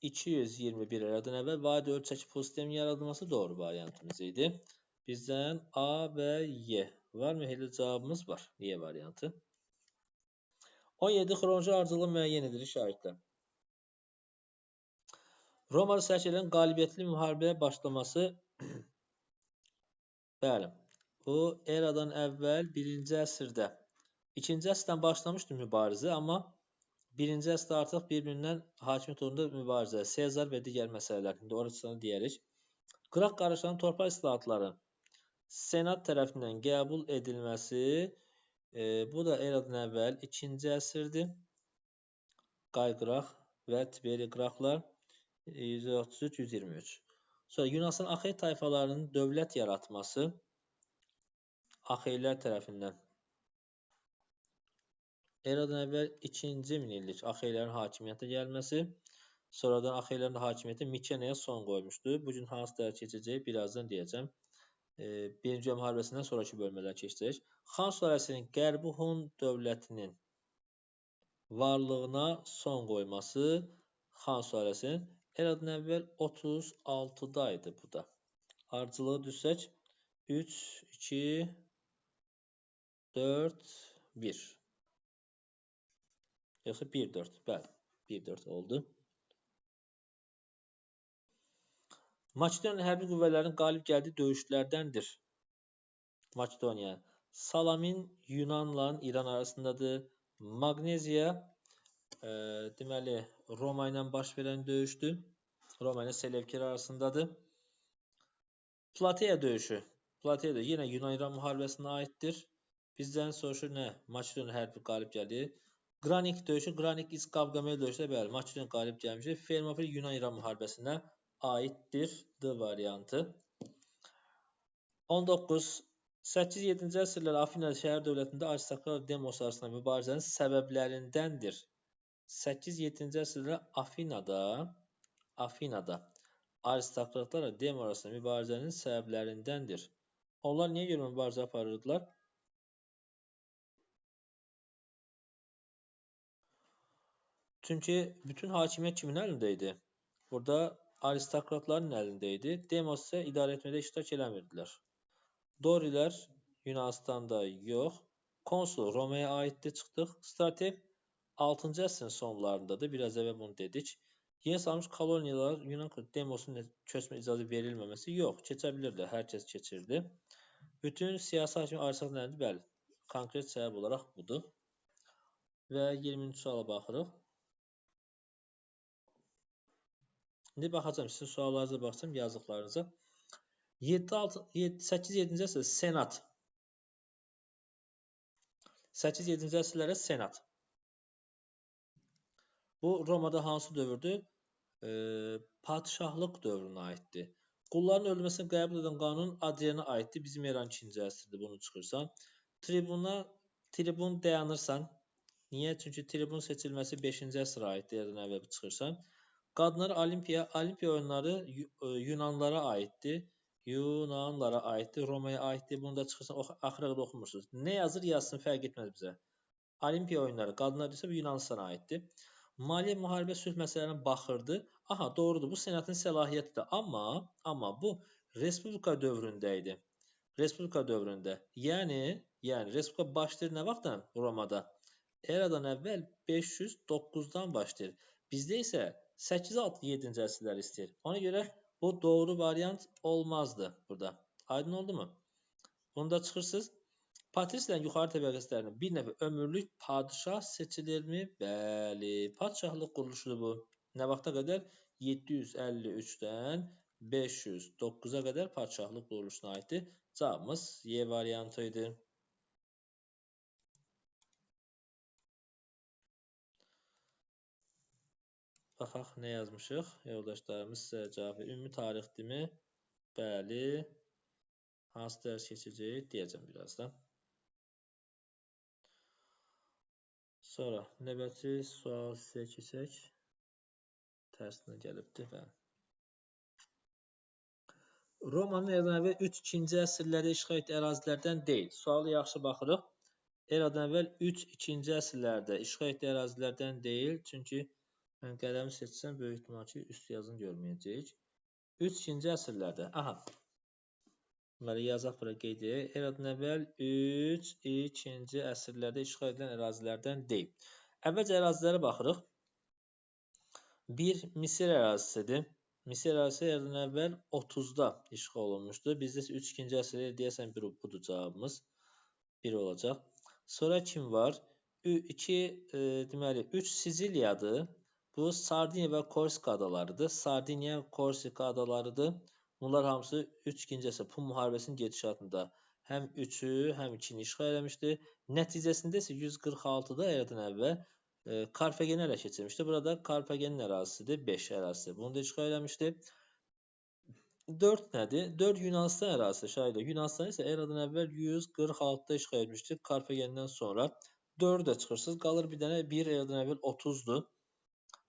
221 eradan əvvəl vadi ölçək pul sisteminin yaradılması doğru variantımız idi. Bizdən A və Y varmı? Elə cavabımız var. Y variantı. 17 xronoloji ardıcılı müəyyən edilir şahidlər. Romada sərk edilən qalibiyyətli müharibəyə başlaması bəli. Bu eradan əvvəl 1-ci əsrdə 2-ci əsrdən başlamışdı mübarizə, amma 1-ci əsrdə artıq bir-birindən hakimiyyət uğrunda mübarizə, Sezar və digər məsələlər. İndi orasını deyərik. Qıraq qarışan torpaq islahatları Senat tərəfindən qəbul edilməsi bu da eradan əvvəl 2-ci əsrdir. Qayqıraq və Tiberi qıraqlar 133-123. Sonra Yunanistan Axey tayfalarının dövlət yaratması Axeylər tərəfindən Eradan əvvəl 2-ci minillik Axeylərin hakimiyyətə gəlməsi, sonradan Axeylərin hakimiyyəti Mikenaya son qoymuşdu. Bugün hansı dərə keçəcək, birazdan deyəcəm. Birinci Dünya müharibəsindən sonraki bölmələr keçəcək. Xan sülaləsinin Qərbi Hun dövlətinin varlığına son qoyması Xan sülaləsinin eradan əvvəl 36-da idi bu da. Ardıcılığı düzsək 3, 2, 4, 1. Yoxsa 1, 4. Bəli, 1, 4 oldu. Makedoniya hərbi qüvvələrinin qalib gəldiyi döyüşlərdəndir. Makedoniya. Salamin Yunanla İran arasındadır. Magneziya deməli Roma ilə baş verən döyüşdür. Roma ilə Selevkilər arasındadır. Plateya döyüşü. Plateya da yenə Yunan-İran müharibəsinə aiddir. Bizdən soruşur nə? Makedoniya hərbi qalib gəldi. Qranik döyüşü, Qranik-İz Qavqamel döyüşü də bəli, Makedoniya qalib gəlmişdir. Fermopil Yunan-İran müharibəsinə aiddir. D variantı. 19. 8-7-ci əsrlər Afina şəhər dövlətində aristokrat və demos arasında mübarizənin səbəblərindəndir. 8-7-ci əsrlər Afinada aristokratlarla demo arasında mübarizənin səbəblərindəndir. Onlar niyə görə mübarizə aparırdılar? Çünki bütün hakimiyyət kimin əlində idi? Burada aristokratların əlində idi. Demos isə idarə etmədə iştirak eləmirdilər. Dorilər Yunanistanda yox. Konsul Romaya aiddir, çıxdıq. Strateg 6-cı əsrin sonlarındadır. Biraz əvvəl bunu dedik. Yeni salmış koloniyalar Yunan demosunun köçmə icazə verilməməsi yox. Keçə bilirlər. Hər kəs keçirdi. Bütün siyasi hakimiyyət aristokratların əlində, bəli. Konkret səbəb olaraq budur. Və 20-ci suala baxırıq. İndi baxacağım, sizin suallarınıza baxacağım, yazdıqlarınıza. 8-7-ci əsrdə Senat. 8-7-ci əsrlərə Senat. Bu Romada hansı dövrdür? Padişahlıq dövrünə aiddir. Qulların ölməsinə qəbul edən qanun Adriana aiddir. Bizim eran 2-ci əsrdə bunu çıxırsan. Tribun dayanırsan. Niyə? Çünki tribun seçilməsi 5-ci əsrə aiddir. Yerdən əvvəl çıxırsan. Qadınlar Olimpiya oyunları Yunanlara aiddir. Romaya aiddir. Bunu da çıxırsan, axıra qədər oxumursunuz. Nə yazır, yazsın, fərq etməz bizə. Olimpiya oyunları qadınlar desə, bu Yunanistana aiddir. Maliyyə müharibə sülh məsələlərinə baxırdı. Aha, doğrudur, bu senatın səlahiyyətidir. Amma bu Respublika dövründə idi. Respublika dövründə. Yəni Respublika başlayır nə vaxtdan Romada? Eradan əvvəl 509-dan başlayır. Bizdə isə 8-6-7-ci əsrlər istəyir. Ona görə bu doğru variant olmazdı burada. Aydın oldu mu? Bunu da çıxırsınız. Patrislərin yuxarı təbəqəsindən bir nəfər ömürlük padişah seçilirmi? Bəli, padişahlıq quruluşudur bu. Nə vaxta qədər? 753-dən 509-a qədər padişahlıq quruluşuna aiddir. Cavabımız Y variantı idi. Baxaq, nə yazmışıq? Yoldaşlarımız sizə cavab verir. Ümumi tarixdirmi? Bəli. Hansı dərs keçəcək? Deyəcəm birazdan. Sonra növbəti sual sizə keçək. Tərsinə gəlibdir. Romanın eradan əvvəl 3-2-ci əsrlərdə işğal etdiyi ərazilərdən deyil. Sualı yaxşı baxırıq. Eradan əvvəl 3-2-ci əsrlərdə işğal etdiyi ərazilərdən deyil. Çünki mən qələmi seçsəm, böyük ihtimal ki, üst yazını görməyəcəyik. 3-2-ci əsrlərdə. Aha. Bunları yazaq bura qeyd edək. Eradan əvvəl 3-2-ci əsrlərdə işğal edilən ərazilərdən deyil. Əvvəlcə ərazilərə baxırıq. 1. Misir ərazisidir. Misir ərazisi eradan əvvəl 30-da işğal olunmuşdur. Bizdə 3-2-ci əsrdə deyəsən budur cavabımız. 1 olacaq. Sonra kim var? 3 Siciliyadır. Bu Sardiniya və Korsika adalarıdır. Sardiniya, Korsika adalarıdır. Bunlar hamısı 3-2-ci əsr Pun müharibəsinin gedişatında həm 3-ü, həm 2-ni işğal eləmişdir. Nəticəsində isə 146-da eradan əvvəl Karfageni ələ keçirmişdir. Burada Karfagenin ərazisidir, 5 ərazisi. Bunu da işğal eləmişdir. 4 nədir? 4 Yunanistan ərazisi şahidi. Yunanistan isə eradan əvvəl 146-da işğal etmişdir. Karfagenindən sonra 4 də çıxırsınız. Qalır bir dənə 1 eradan əvvəl 30-dur.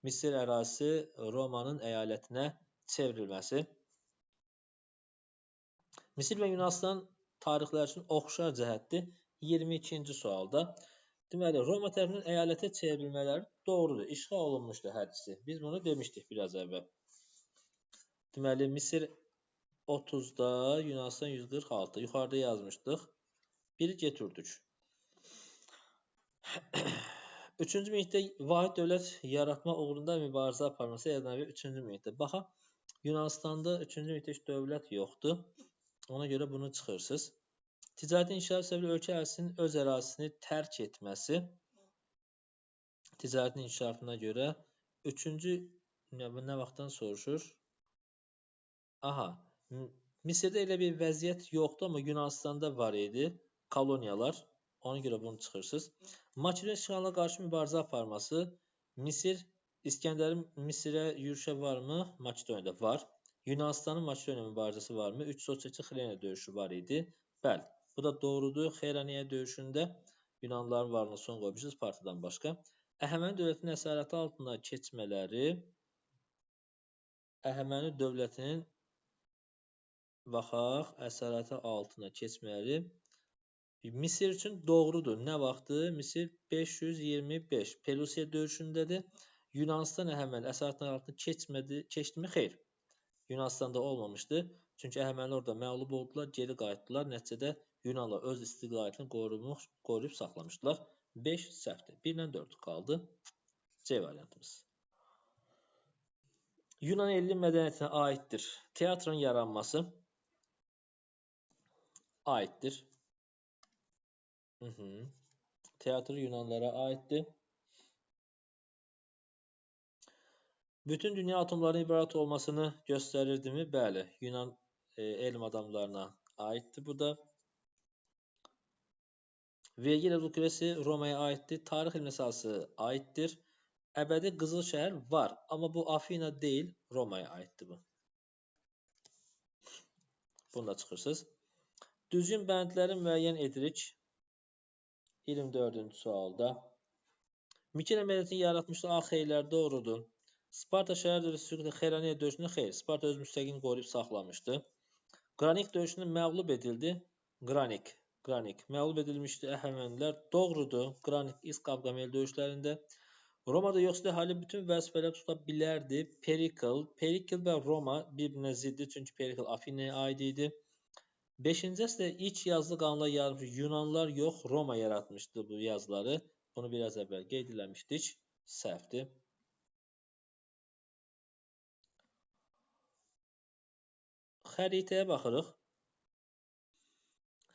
Misir ərazisi Romanın əyalətinə çevrilməsi. Misir və Yunanistan tarixləri üçün oxşar cəhətdir. 22-ci sualda. Deməli, Roma tərəfindən əyalətə çevrilmələri doğrudur. İşğal olunmuşdur hədisi. Biz bunu demişdik biraz əvvəl. Deməli, Misir 30-da, Yunanistan 146. Yuxarıda yazmışdıq. Biri götürdük. Üçüncü minikdə vahid dövlət yaratma uğrunda mübarizə aparması ədəbi üçüncü minikdə. Baxaq, Yunanistanda üçüncü minikdə heç dövlət yoxdur. Ona görə bunu çıxırsınız. Ticarətin inkişafı səbəbilə ölkə ərazisinin öz ərazisini tərk etməsi. Ticarətin inkişafına görə üçüncü nə vaxtdan soruşur? Aha, Misirdə elə bir vəziyyət yoxdur, amma Yunanistanda var idi. Koloniyalar. Ona görə bunu çıxırsınız. Makedoniya işğalına qarşı mübarizə aparması. Misir, İskəndərin Misirə yürüşə varmı? Makedoniyada var. Yunanistanın Makedoniya mübarizəsi varmı? 332 Xeyronea döyüşü var idi. Bəli, bu da doğrudur. Xeyronea döyüşündə Yunanlıların varlığına son qoymuşuz Spartadan başqa. Əhəməni dövlətinin əsarəti altına keçmələri Əhəməni dövlətinin baxaq, əsarəti altına keçmələri Misir üçün doğrudur. Nə vaxtı? Misir 525 Pelusiya döyüşündədir. Yunanistan Əhəməni əsarətinin altına keçdimi? Xeyr. Yunanistanda olmamışdı. Çünki Əhəməni orada məğlub oldular, geri qayıtdılar. Nəticədə Yunanlar öz istiqlaliyyətini qoruyub saxlamışdılar. 5 səhvdir. 1 ilə 4 qaldı. C variantımız. Yunan elli mədəniyyətinə aiddir. Teatrın yaranması aiddir. Teatr Yunanlara aiddir. Bütün dünya atomların ibarət olmasını göstərirdimi? Bəli, Yunan elm adamlarına aiddir bu da. Vergil Lukresi Romaya aiddir. Tarix elm əsası aiddir. Əbədi Qızıl şəhər var, amma bu Afina deyil, Romaya aiddir bu. Bunu da çıxırsınız. Düzgün bəndləri müəyyən edirik. 24-cü sualda. Mikena mədəniyyətini yaratmışdı, xeyirlər doğrudur. Sparta şəhər döyüşü Xeyronea döyüşündə xeyr. Sparta öz müstəqilini qoruyub saxlamışdı. Qranik döyüşündə məğlub edildi. Qranik məğlub edilmişdi Əhəmənilər. Doğrudur. Qranik İsk Qavqamel döyüşlərində. Romada yoxsul əhali bütün vəzifələri tuta bilərdi. Perikl və Roma bir-birinə ziddir, çünki Perikl Afinaya aid idi. 5-ci əsrdə ilk yazılı qanunlar yaratmış Yunanlar yox, Roma yaratmışdı bu yazıları. Bunu biraz əvvəl qeyd eləmişdik. Səhvdir. Xəritəyə baxırıq.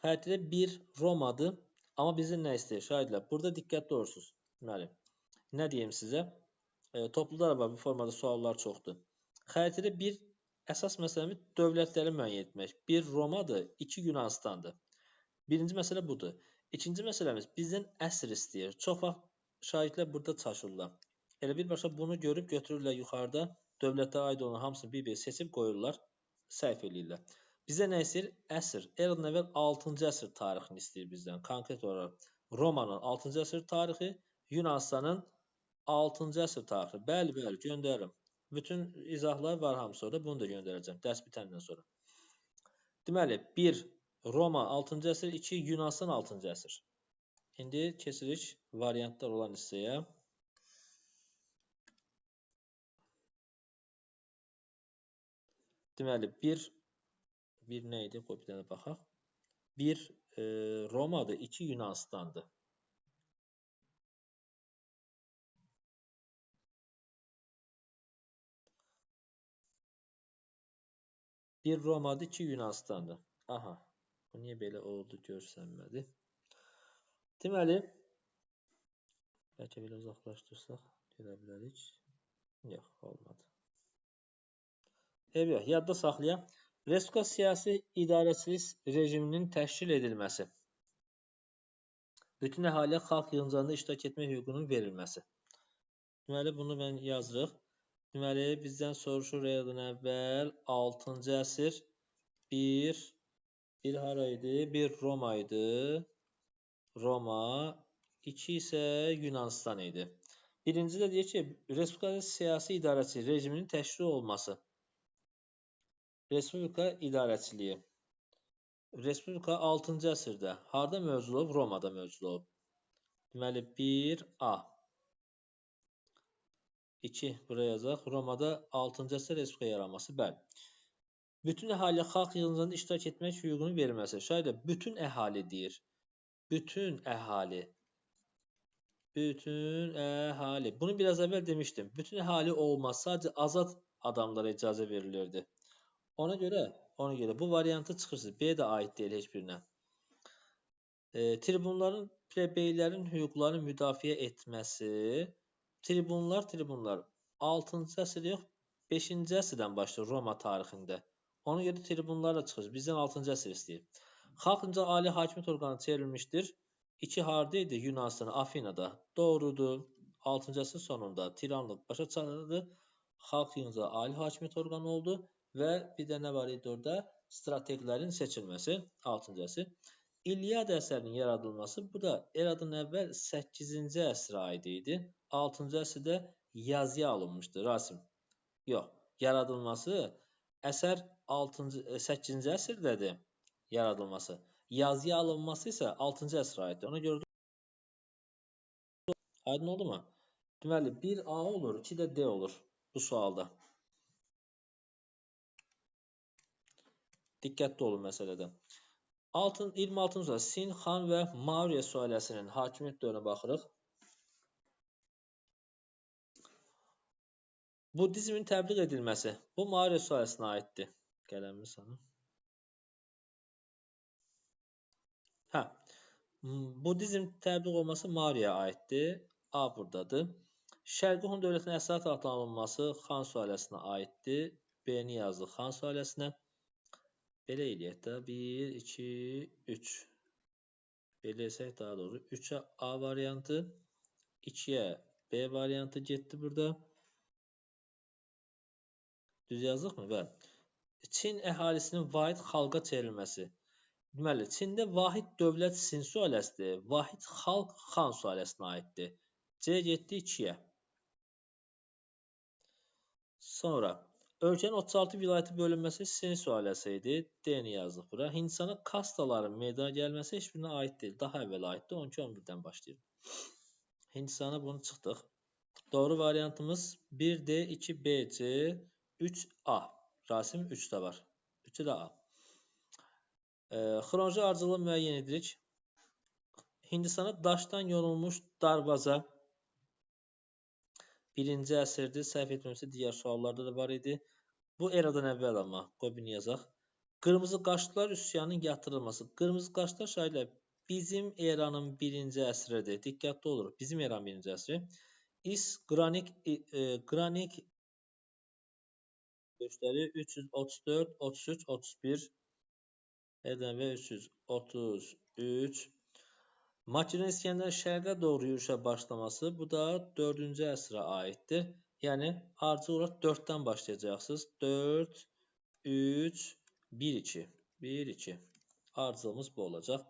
Xəritədə bir Romadır. Amma bizdən nə istəyir? Şahidlər, burada diqqətli olursunuz. Deməli, nə deyim sizə? Toplular var, bu formada suallar çoxdur. Xəritədə bir əsas məsələmiz dövlətləri müəyyən etmək. Bir Romadır, 2 Yunanistandır. Birinci məsələ budur. İkinci məsələmiz bizdən əsr istəyir. Çox vaxt şahidlər burada çaşırlar. Elə birbaşa bunu görüb götürürlər yuxarıda. Dövlətlərə aid olan hamısını bir-bir seçib qoyurlar. Səhv eləyirlər. Bizə nə istəyir? Əsr. Eradan əvvəl 6-cı əsr tarixini istəyir bizdən. Konkret olaraq Romanın 6-cı əsr tarixi, Yunanistanın 6-cı əsr tarixi. Bəli, göndərirəm. Bütün izahlar var hamısı orada. Bunu da göndərəcəm dərs bitəndən sonra. Deməli, 1 Roma 6-cı əsr, 2 Yunanistan 6-cı əsr. İndi keçirik variantlar olan hissəyə. Deməli, bir nə idi? Qoy bir dənə baxaq. 1 Romadır, 2 Yunanistandır. Bir Romadır, 2 Yunanistandır. Aha, bu niyə belə oldu görsənmədi? Deməli, bəlkə belə uzaqlaşdırsaq görə bilərik. Yox, olmadı. Evet, yadda saxlayaq. Respublika siyasi idarəçilik rejiminin təşkil edilməsi. Bütün əhaliyə xalq yığıncağında iştirak etmək hüququnun verilməsi. Deməli, bunu mən yazırıq. Deməli, bizdən soruşur eradan əvvəl 6-cı əsr. Bir hara idi? Bir Roma idi. Roma 2 isə Yunanistan idi. Birinci də deyir ki, Respublika siyasi idarəçi rejiminin təşkil olması. Respublika idarəçiliyi. Respublika 6-cı əsrdə harda mövcud olub? Romada mövcud olub. Deməli 1A. 2 buraya yazaq. Romada 6-cı əsrdə respublika yaranması. Bəli. Bütün əhaliyə xalq yığıncağında iştirak etmək hüququnu verilməsi. Şayda bütün əhali deyir. Bütün əhali. Bütün əhali. Bunu biraz əvvəl demişdim. Bütün əhali olmaz. Sadəcə azad adamlara icazə verilirdi. Ona görə bu variantı çıxırsınız. B də aid deyil heç birinə. Tribunların, plebeylərin hüquqlarını müdafiə etməsi. Tribunlar 6-cı əsr yox, 5-ci əsrdən başlayır Roma tarixində. Ona görə tribunlarla çıxır. Bizdən 6-cı əsr istəyir. Xalqınca ali hakimiyyət orqanı çevrilmişdir. 2 harda idi? Yunanistan'da, Afinada. Doğrudur. 6-cı əsrin sonunda tiranlıq başa çatdı. Xalq yığıncağı ali hakimiyyət orqanı oldu və bir də nə var idi orada? Strateqlərin seçilməsi 6-cı əsr. İlyada əsərinin yaradılması, bu da eradan əvvəl 8-ci əsrə aid idi. 6-cı əsrdə yazıya alınmışdı. Rasim. Yox, yaradılması əsər 8-ci əsrdədir yaradılması. Yazıya alınması isə 6-cı əsrə aiddir. Ona görə aydın oldu mu? Deməli 1A olur, 2 də D olur bu sualda. Diqqətli olun məsələdə. 26-cı sual. Sin, Xan və Maurya sülaləsinin hakimiyyət dövrünə baxırıq. Buddizmin təbliğ edilməsi. Bu Maurya sülaləsinə aiddir. Qələmimi sana. Buddizm təbliğ olması Maurya aiddir. A buradadır. Şərqi Hun dövlətinin əsas adlanılması Xan sülaləsinə aiddir. B-ni yazdı Xan sülaləsinə. Belə eləyək də 1, 2, 3. Belə etsək daha doğru. 3-ə A variantı, 2-yə B variantı getdi burada. Düz yazdıq mı? Bəli. Çin əhalisinin vahid xalqa çevrilməsi. Deməli, Çində vahid dövlət Sin sülaləsidir. Vahid xalq Xan sülaləsinə aiddir. C getdi 2-yə. Sonra ölkənin 36 vilayəti bölünməsi Sin sülaləsi idi. D-ni yazdıq bura. Hindistana kastaların meydana gəlməsi heç birinə aid deyil. Daha əvvəl aiddir. 12-11-dən başlayır. Hindistana bunu çıxdıq. Doğru variantımız 1D, 2BC, 3A. Rasim 3 də var. 3-ü də A. Xronoloji ardıcılığı müəyyən edirik. Hindistana daşdan yonulmuş darvaza 1-ci əsrdir. Səhv etməmişsə digər suallarda da var idi. Bu eradan əvvəl amma. Qoy bunu yazaq. Qırmızı qaşlılar üsyanının yatırılması. Qırmızı qaşlılar şahidlər bizim eranın 1-ci əsridir. Diqqətli olur. Bizim eranın 1-ci əsri. Qranik göstərir 334, 33, 31 və 333. Makedon İskəndərin şərqə doğru yürüşə başlaması, bu da 4-cü əsrə aiddir. Yəni, ardıcıl olaraq 4-dən başlayacaqsınız. 4, 3, 1, 2. 1, 2. Ardıcılımız bu olacaq.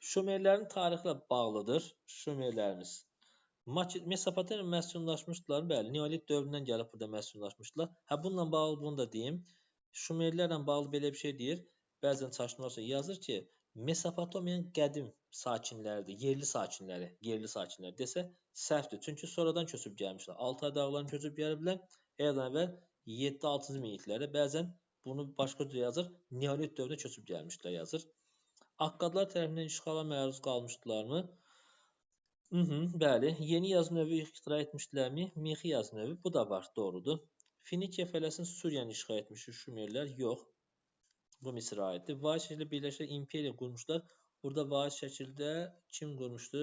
Şumerlərin tarixlə bağlıdır. Şumerlərimiz. Mesopotamiya məskunlaşmışdılar. Bəli, Neolit dövründən gəlib burada məskunlaşmışdılar. Bununla bağlı bunu da deyim. Şumerlərlə bağlı belə bir şey deyir. Bəzən çaşınırsa yazır ki, Mesopotamiyanın qədim sakinləridir, yerli sakinləri desə səhvdir. Çünki sonradan köçüb gəlmişlər. Altay dağlarını köçüb gəliblər. Eradan əvvəl 7-6-cı minliklərdə bəzən bunu başqa cür yazır. Neolit dövrünə köçüb gəlmişlər yazır. Akkadlar tərəfindən işğala məruz qalmışdılarmı? Bəli. Yeni yazı növü ixtira etmişdilərmi? Mixi yazı növü. Bu da var, doğrudur. Finikiya fələsini Suriyanı işğal etmiş Şumerlər? Yox. Bu Misirə aiddir. Vahid şəkildə birləşərək imperiya qurmuşlar. Burada vahid şəkildə kim qurmuşdu?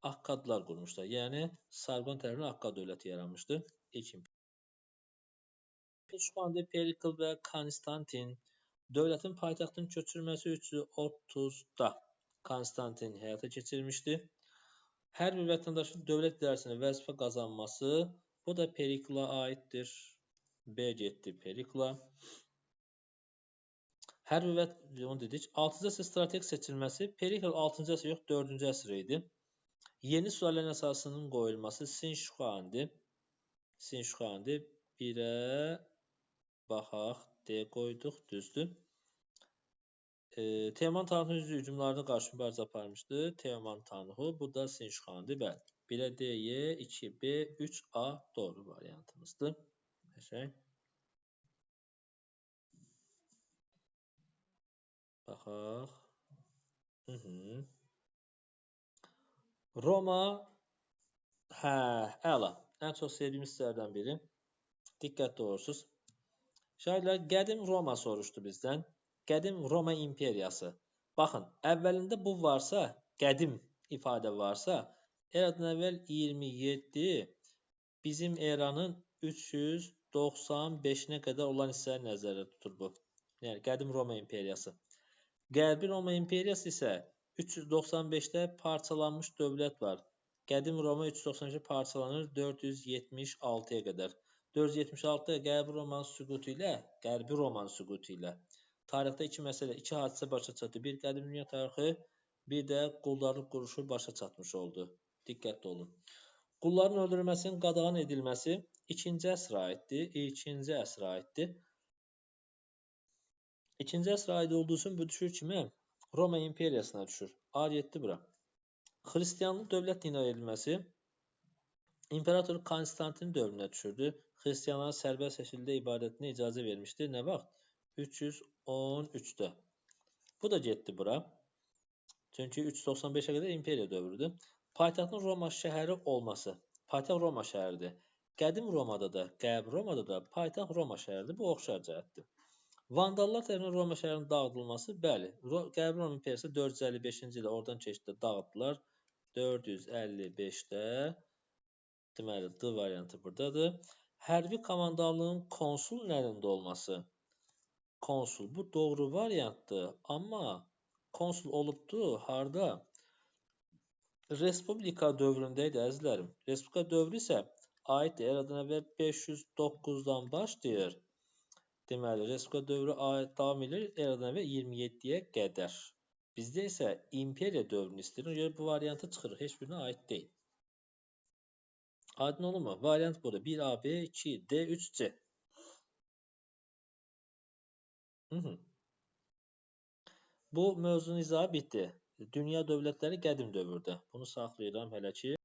Akkadlar qurmuşlar. Yəni, Sargon tərəfindən Akkad dövləti yaranmışdı. İlk imperiya. Pişmandı Perikl və Konstantin. Dövlətin paytaxtının köçürülməsi 330-da Konstantin həyata keçirmişdi. Hər bir vətəndaşın dövlət idarəsində vəzifə qazanması, bu da Perikla aiddir. B getdi Perikla. Hər bir onu dedik. 6-cı əsr strateq seçilməsi Perikl 6-cı əsr yox, 4-cü əsr idi. Yeni sülalənin əsasının qoyulması Sinşuxuandi. Sinşuxuandi 1-ə baxaq, D qoyduq, düzdür. Teoman Tanrı hücumlarına qarşı mübarizə aparmışdı. Teoman Tanrı, bu da Sinşuxuandi, bəli. 1-ə D, Y, 2B, 3A doğru variantımızdır. Qəşəng. Baxaq. Roma, əla. Ən çox sevdiyimiz hissələrdən biri. Diqqətli olursunuz. Şahidlər, qədim Roma soruşdu bizdən. Qədim Roma imperiyası. Baxın, əvvəlində bu varsa, qədim ifadə varsa, eradan əvvəl 27 bizim eranın 395-nə qədər olan hissələri nəzərdə tutur bu. Yəni, qədim Roma imperiyası. Qərbi Roma imperiyası isə 395-də parçalanmış dövlət var. Qədim Roma 395-də parçalanır 476-ya qədər. 476-da Qərbi Romanın süqutu ilə tarixdə iki məsələ, iki hadisə başa çatdı. Bir qədim dünya tarixi, bir də quldarlıq quruluşu başa çatmış oldu. Diqqətli olun. Qulların öldürülməsinin qadağan edilməsi 2-ci əsrə aiddir. 2-ci əsrə aiddir. 2-ci əsrə aid olduğu üçün bu düşür kimi Roma imperiyasına düşür. Adiyyətdir bura. Xristianlıq dövlət dinar edilməsi İmperator Konstantin dövrünə düşürdü. Xristianların sərbəst şəkildə ibadətinə icazə vermişdi. Nə vaxt? 313-də. Bu da getdi bura. Çünki 395-ə qədər imperiya dövrüdür. Paytaxtın Roma şəhəri olması. Paytaxt Roma şəhəridir. Qədim Romada da, Qərbi Romada da paytaxt Roma şəhəridir. Bu oxşar cəhətdir. Vandallar tərəfindən Roma şəhərinin dağıdılması, bəli. Qərbi Roma imperiyası 455-ci ildə oradan keçdi, dağıtdılar. 455-də deməli, D variantı buradadır. Hərbi komandanlığın konsul əlində olması. Konsul, bu doğru variantdır. Amma konsul olubdu, harda? Respublika dövründə idi, əzizlərim. Respublika dövrü isə aiddir. Eradan əvvəl 509-dan başlayır. Deməli, Respublika dövrü davam edir. Eradan əvvəl 27-yə qədər. Bizdə isə imperiya dövrünü istəyir. Bu variantı çıxırıq. Heç birinə aid deyil. Aydın olur mu? Variant budur. 1A, B, 2D, 3C. Bu mövzunun izahı bitdi. Dünya dövlətləri qədim dövrdə. Bunu saxlayıram hələ ki.